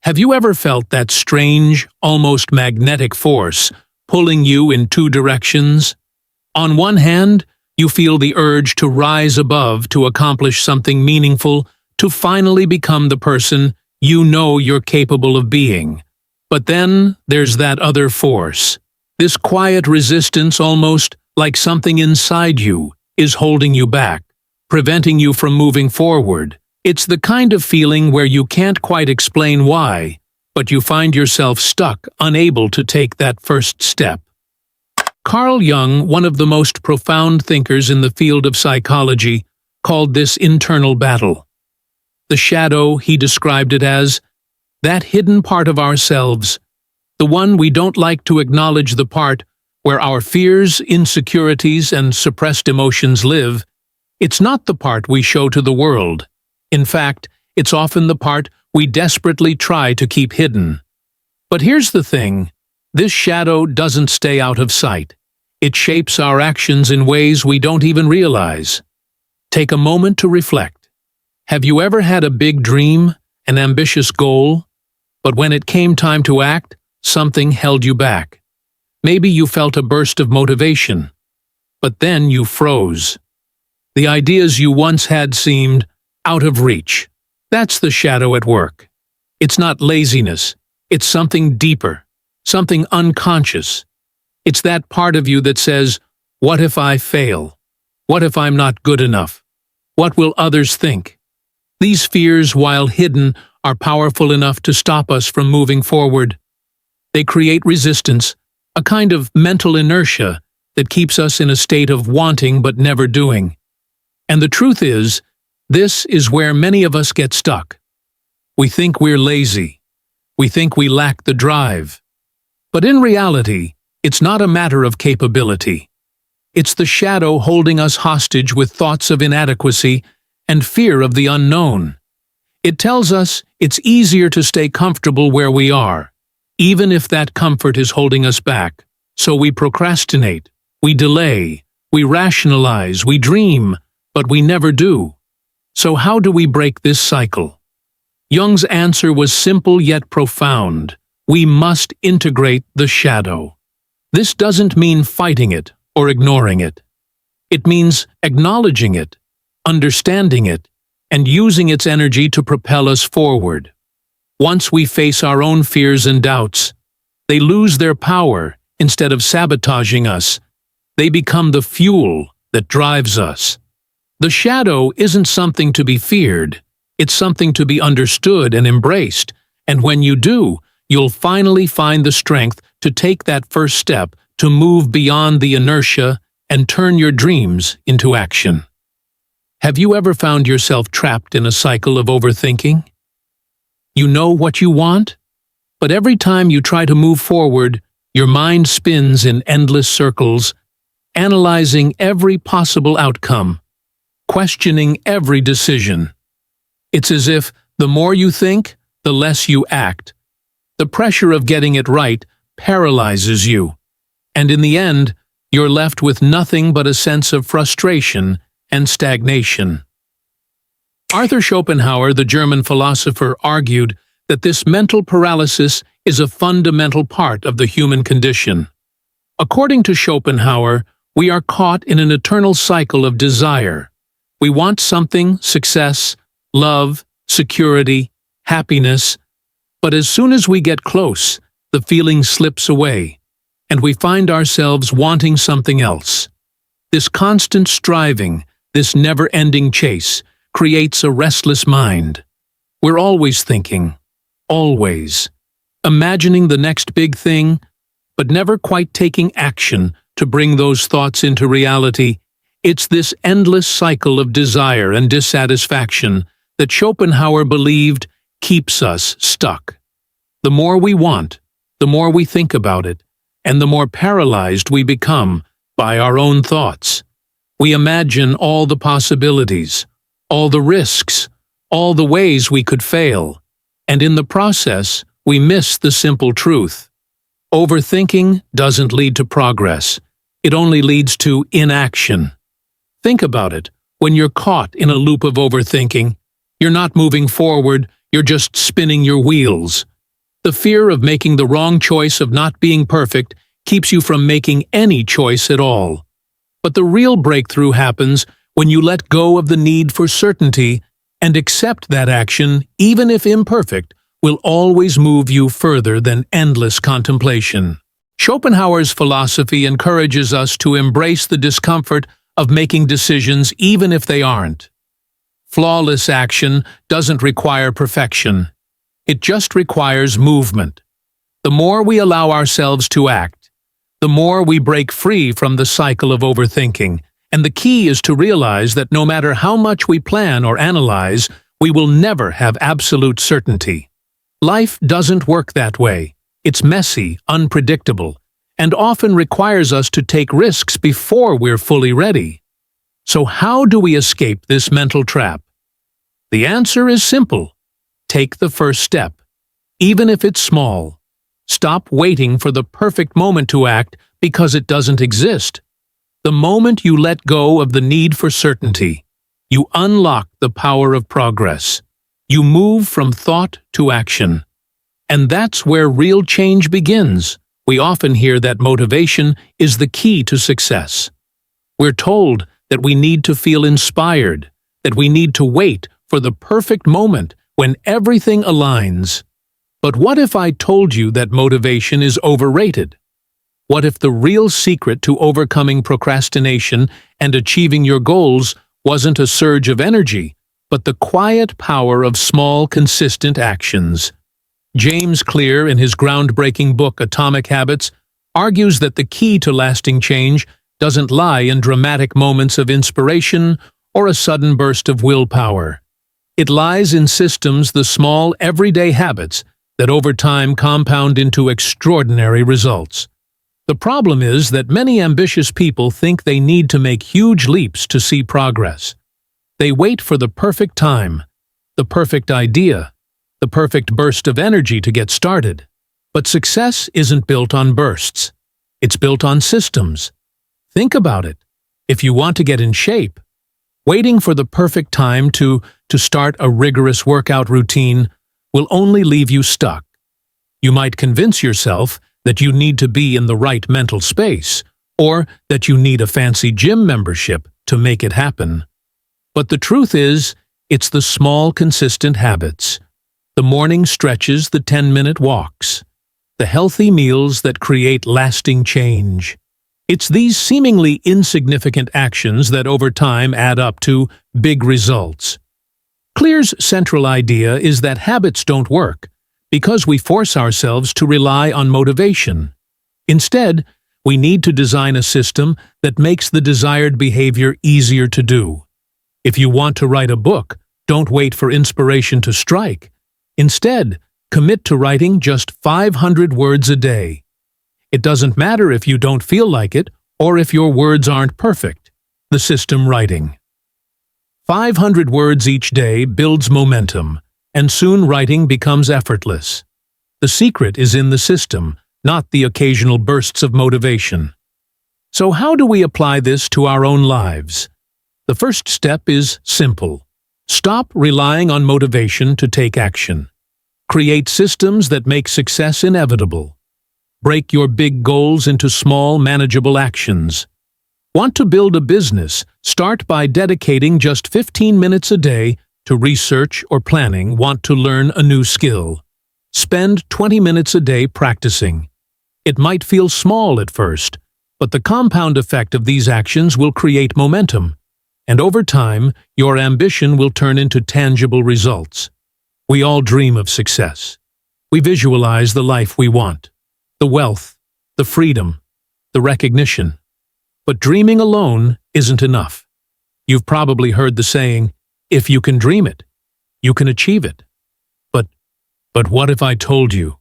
Have you ever felt that strange, almost magnetic force pulling you in two directions? On one hand, you feel the urge to rise above, to accomplish something meaningful, to finally become the person you know you're capable of being. But then there's that other force. This quiet resistance, almost like something inside you, is holding you back, preventing you from moving forward. It's the kind of feeling where you can't quite explain why, but you find yourself stuck, unable to take that first step. Carl Jung, one of the most profound thinkers in the field of psychology, called this internal battle. The shadow, he described it as, that hidden part of ourselves, the one we don't like to acknowledge, the part where our fears, insecurities, and suppressed emotions live. It's not the part we show to the world. In fact, it's often the part we desperately try to keep hidden. But here's the thing, this shadow doesn't stay out of sight. It shapes our actions in ways we don't even realize. Take a moment to reflect. Have you ever had a big dream, an ambitious goal, but when it came time to act, something held you back? Maybe you felt a burst of motivation, but then you froze. The ideas you once had seemed out of reach. That's the shadow at work. It's not laziness. It's something deeper, something unconscious. It's that part of you that says, what if I fail? What if I'm not good enough? What will others think? These fears, while hidden, are powerful enough to stop us from moving forward. They create resistance, a kind of mental inertia that keeps us in a state of wanting but never doing. And the truth is, this is where many of us get stuck. We think we're lazy. We think we lack the drive. But in reality, it's not a matter of capability. It's the shadow holding us hostage with thoughts of inadequacy and fear of the unknown. It tells us it's easier to stay comfortable where we are, even if that comfort is holding us back. So we procrastinate, we delay, we rationalize, we dream, but we never do. So how do we break this cycle? Jung's answer was simple yet profound. We must integrate the shadow. This doesn't mean fighting it or ignoring it. It means acknowledging it, understanding it, and using its energy to propel us forward. Once we face our own fears and doubts, they lose their power. Instead of sabotaging us, they become the fuel that drives us. The shadow isn't something to be feared. It's something to be understood and embraced. And when you do, you'll finally find the strength to take that first step, to move beyond the inertia and turn your dreams into action. Have you ever found yourself trapped in a cycle of overthinking? You know what you want, but every time you try to move forward, your mind spins in endless circles, analyzing every possible outcome, questioning every decision. It's as if the more you think, the less you act. The pressure of getting it right paralyzes you, and in the end, you're left with nothing but a sense of frustration and stagnation. Arthur Schopenhauer, the German philosopher, argued that this mental paralysis is a fundamental part of the human condition. According to Schopenhauer, we are caught in an eternal cycle of desire. We want something, success, love, security, happiness, but as soon as we get close, the feeling slips away, and we find ourselves wanting something else. This constant striving, this never-ending chase, creates a restless mind. We're always thinking, always, imagining the next big thing, but never quite taking action to bring those thoughts into reality. It's this endless cycle of desire and dissatisfaction that Schopenhauer believed keeps us stuck. The more we want, the more we think about it, and the more paralyzed we become by our own thoughts. We imagine all the possibilities, all the risks, all the ways we could fail, and in the process, we miss the simple truth. Overthinking doesn't lead to progress. It only leads to inaction. Think about it. When you're caught in a loop of overthinking, you're not moving forward, you're just spinning your wheels. The fear of making the wrong choice, of not being perfect, keeps you from making any choice at all. But the real breakthrough happens when you let go of the need for certainty and accept that action, even if imperfect, will always move you further than endless contemplation. Schopenhauer's philosophy encourages us to embrace the discomfort of making decisions even if they aren't. Flawless action doesn't require perfection. It just requires movement. The more we allow ourselves to act, the more we break free from the cycle of overthinking, and the key is to realize that no matter how much we plan or analyze, we will never have absolute certainty. Life doesn't work that way. It's messy, unpredictable, and often requires us to take risks before we're fully ready. So how do we escape this mental trap? The answer is simple. Take the first step, even if it's small. Stop waiting for the perfect moment to act because it doesn't exist. The moment you let go of the need for certainty, you unlock the power of progress. You move from thought to action. And that's where real change begins. We often hear that motivation is the key to success. We're told that we need to feel inspired, that we need to wait for the perfect moment when everything aligns. But what if I told you that motivation is overrated? What if the real secret to overcoming procrastination and achieving your goals wasn't a surge of energy, but the quiet power of small, consistent actions? James Clear, in his groundbreaking book Atomic Habits, argues that the key to lasting change doesn't lie in dramatic moments of inspiration or a sudden burst of willpower. It lies in systems, the small, everyday habits that over time compound into extraordinary results. The problem is that many ambitious people think they need to make huge leaps to see progress. They wait for the perfect time, the perfect idea, the perfect burst of energy to get started. But success isn't built on bursts. It's built on systems. Think about it. If you want to get in shape, waiting for the perfect time to start a rigorous workout routine will only leave you stuck. You might convince yourself that you need to be in the right mental space, or that you need a fancy gym membership to make it happen. But the truth is, it's the small, consistent habits. The morning stretches, the 10-minute walks. The healthy meals that create lasting change. It's these seemingly insignificant actions that over time add up to big results. Clear's central idea is that habits don't work because we force ourselves to rely on motivation. Instead, we need to design a system that makes the desired behavior easier to do. If you want to write a book, don't wait for inspiration to strike. Instead, commit to writing just 500 words a day. It doesn't matter if you don't feel like it or if your words aren't perfect. The system writing. 500 words each day builds momentum, and soon writing becomes effortless. The secret is in the system, not the occasional bursts of motivation. So how do we apply this to our own lives? The first step is simple. Stop relying on motivation to take action. Create systems that make success inevitable. Break your big goals into small, manageable actions. Want to build a business? Start by dedicating just 15 minutes a day to research or planning. Want to learn a new skill? Spend 20 minutes a day practicing. It might feel small at first, but the compound effect of these actions will create momentum, and over time, your ambition will turn into tangible results. We all dream of success. We visualize the life we want, the wealth, the freedom, the recognition. But dreaming alone isn't enough. You've probably heard the saying, if you can dream it, you can achieve it. But what if I told you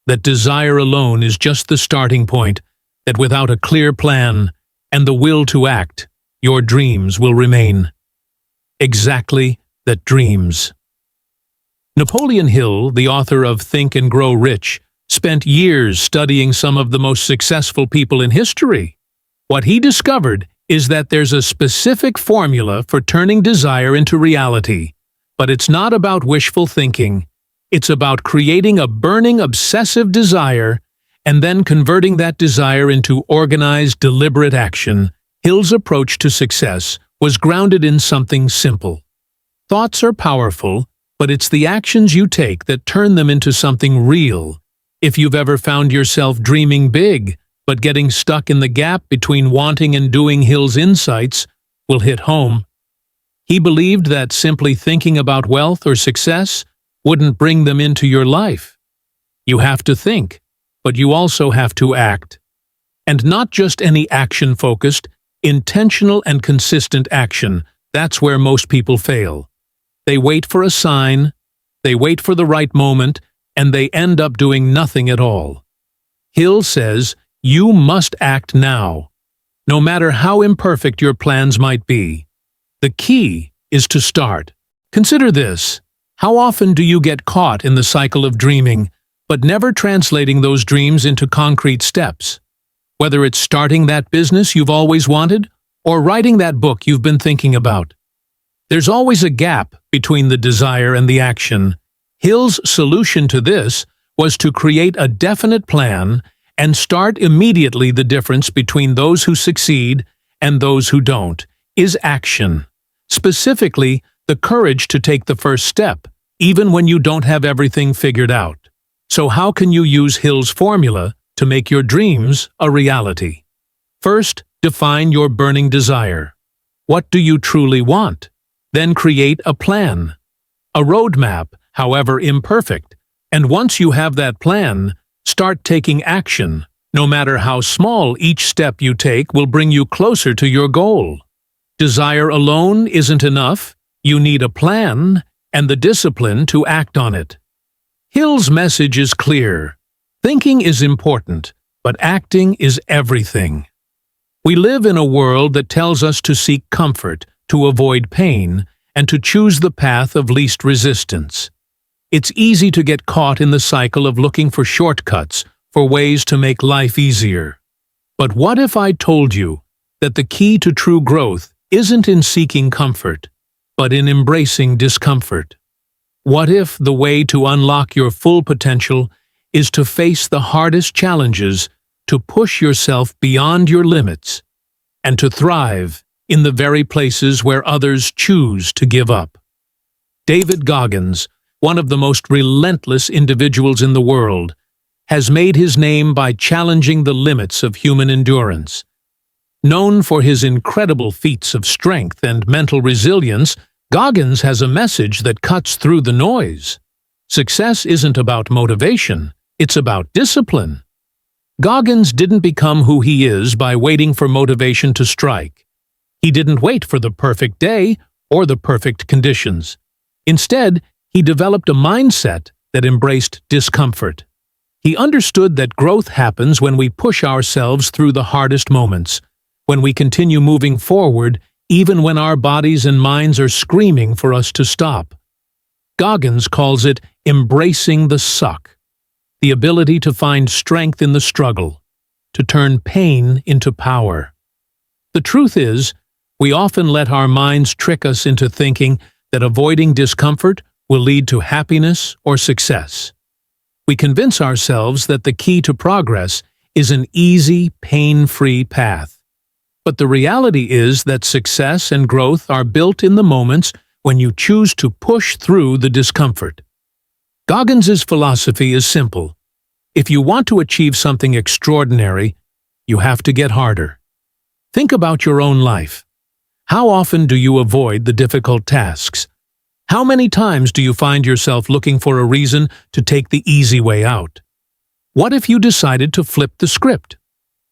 that desire alone is just the starting point, that without a clear plan and the will to act, your dreams will remain exactly that, dreams. Napoleon Hill, the author of Think and Grow Rich, spent years studying some of the most successful people in history. What he discovered is that there's a specific formula for turning desire into reality. But it's not about wishful thinking. It's about creating a burning, obsessive desire and then converting that desire into organized, deliberate action. Hill's approach to success was grounded in something simple. Thoughts are powerful, but it's the actions you take that turn them into something real. If you've ever found yourself dreaming big, but getting stuck in the gap between wanting and doing, Hill's insights will hit home. He believed that simply thinking about wealth or success wouldn't bring them into your life. You have to think, but you also have to act. And not just any action-focused, intentional and consistent action. That's where most people fail. They wait for a sign, they wait for the right moment, and they end up doing nothing at all. Hill says, you must act now, no matter how imperfect your plans might be. The key is to start. Consider this. How often do you get caught in the cycle of dreaming, but never translating those dreams into concrete steps? Whether it's starting that business you've always wanted, or writing that book you've been thinking about. There's always a gap between the desire and the action. Hill's solution to this was to create a definite plan and start immediately. The difference between those who succeed and those who don't is action. Specifically, the courage to take the first step, even when you don't have everything figured out. So how can you use Hill's formula to make your dreams a reality? First, define your burning desire. What do you truly want? Then create a plan, a roadmap, however imperfect. And once you have that plan, start taking action. No matter how small, each step you take will bring you closer to your goal. Desire alone isn't enough. You need a plan and the discipline to act on it. Hill's message is clear. Thinking is important, but acting is everything. We live in a world that tells us to seek comfort, to avoid pain, and to choose the path of least resistance. It's easy to get caught in the cycle of looking for shortcuts, for ways to make life easier. But what if I told you that the key to true growth isn't in seeking comfort, but in embracing discomfort? What if the way to unlock your full potential is to face the hardest challenges, to push yourself beyond your limits, and to thrive in the very places where others choose to give up? David Goggins, one of the most relentless individuals in the world, has made his name by challenging the limits of human endurance. Known for his incredible feats of strength and mental resilience, Goggins has a message that cuts through the noise. Success isn't about motivation, it's about discipline. Goggins didn't become who he is by waiting for motivation to strike. He didn't wait for the perfect day or the perfect conditions. Instead, he developed a mindset that embraced discomfort. He understood that growth happens when we push ourselves through the hardest moments, when we continue moving forward even when our bodies and minds are screaming for us to stop. Goggins calls it embracing the suck, the ability to find strength in the struggle, to turn pain into power. The truth is, we often let our minds trick us into thinking that avoiding discomfort will lead to happiness or success. We convince ourselves that the key to progress is an easy, pain-free path. But the reality is that success and growth are built in the moments when you choose to push through the discomfort. Goggins's philosophy is simple. If you want to achieve something extraordinary, you have to get harder. Think about your own life. How often do you avoid the difficult tasks? How many times do you find yourself looking for a reason to take the easy way out? What if you decided to flip the script?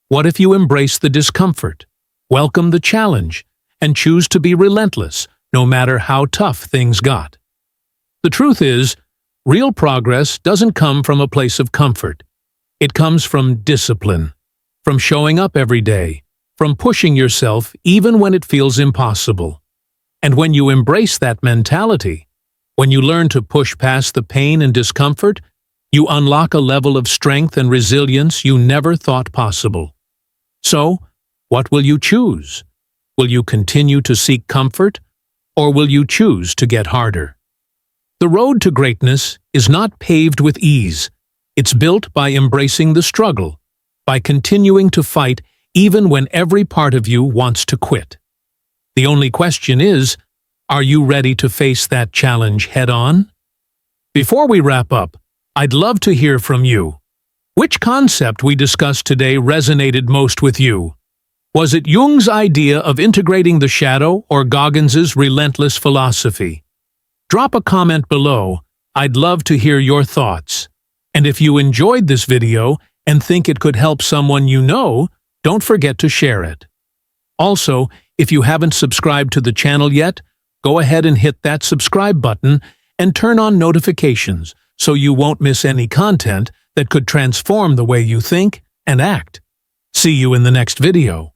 What if you embrace the discomfort, welcome the challenge, and choose to be relentless no matter how tough things got? The truth is, real progress doesn't come from a place of comfort. It comes from discipline, from showing up every day, from pushing yourself even when it feels impossible. And when you embrace that mentality, when you learn to push past the pain and discomfort, you unlock a level of strength and resilience you never thought possible. So, what will you choose? Will you continue to seek comfort, or will you choose to get harder? The road to greatness is not paved with ease. It's built by embracing the struggle, by continuing to fight even when every part of you wants to quit. The only question is, are you ready to face that challenge head-on? Before we wrap up, I'd love to hear from you. Which concept we discussed today resonated most with you? Was it Jung's idea of integrating the shadow or Goggins's relentless philosophy? Drop a comment below. I'd love to hear your thoughts. And if you enjoyed this video and think it could help someone you know, don't forget to share it. Also, if you haven't subscribed to the channel yet, go ahead and hit that subscribe button and turn on notifications so you won't miss any content that could transform the way you think and act. See you in the next video.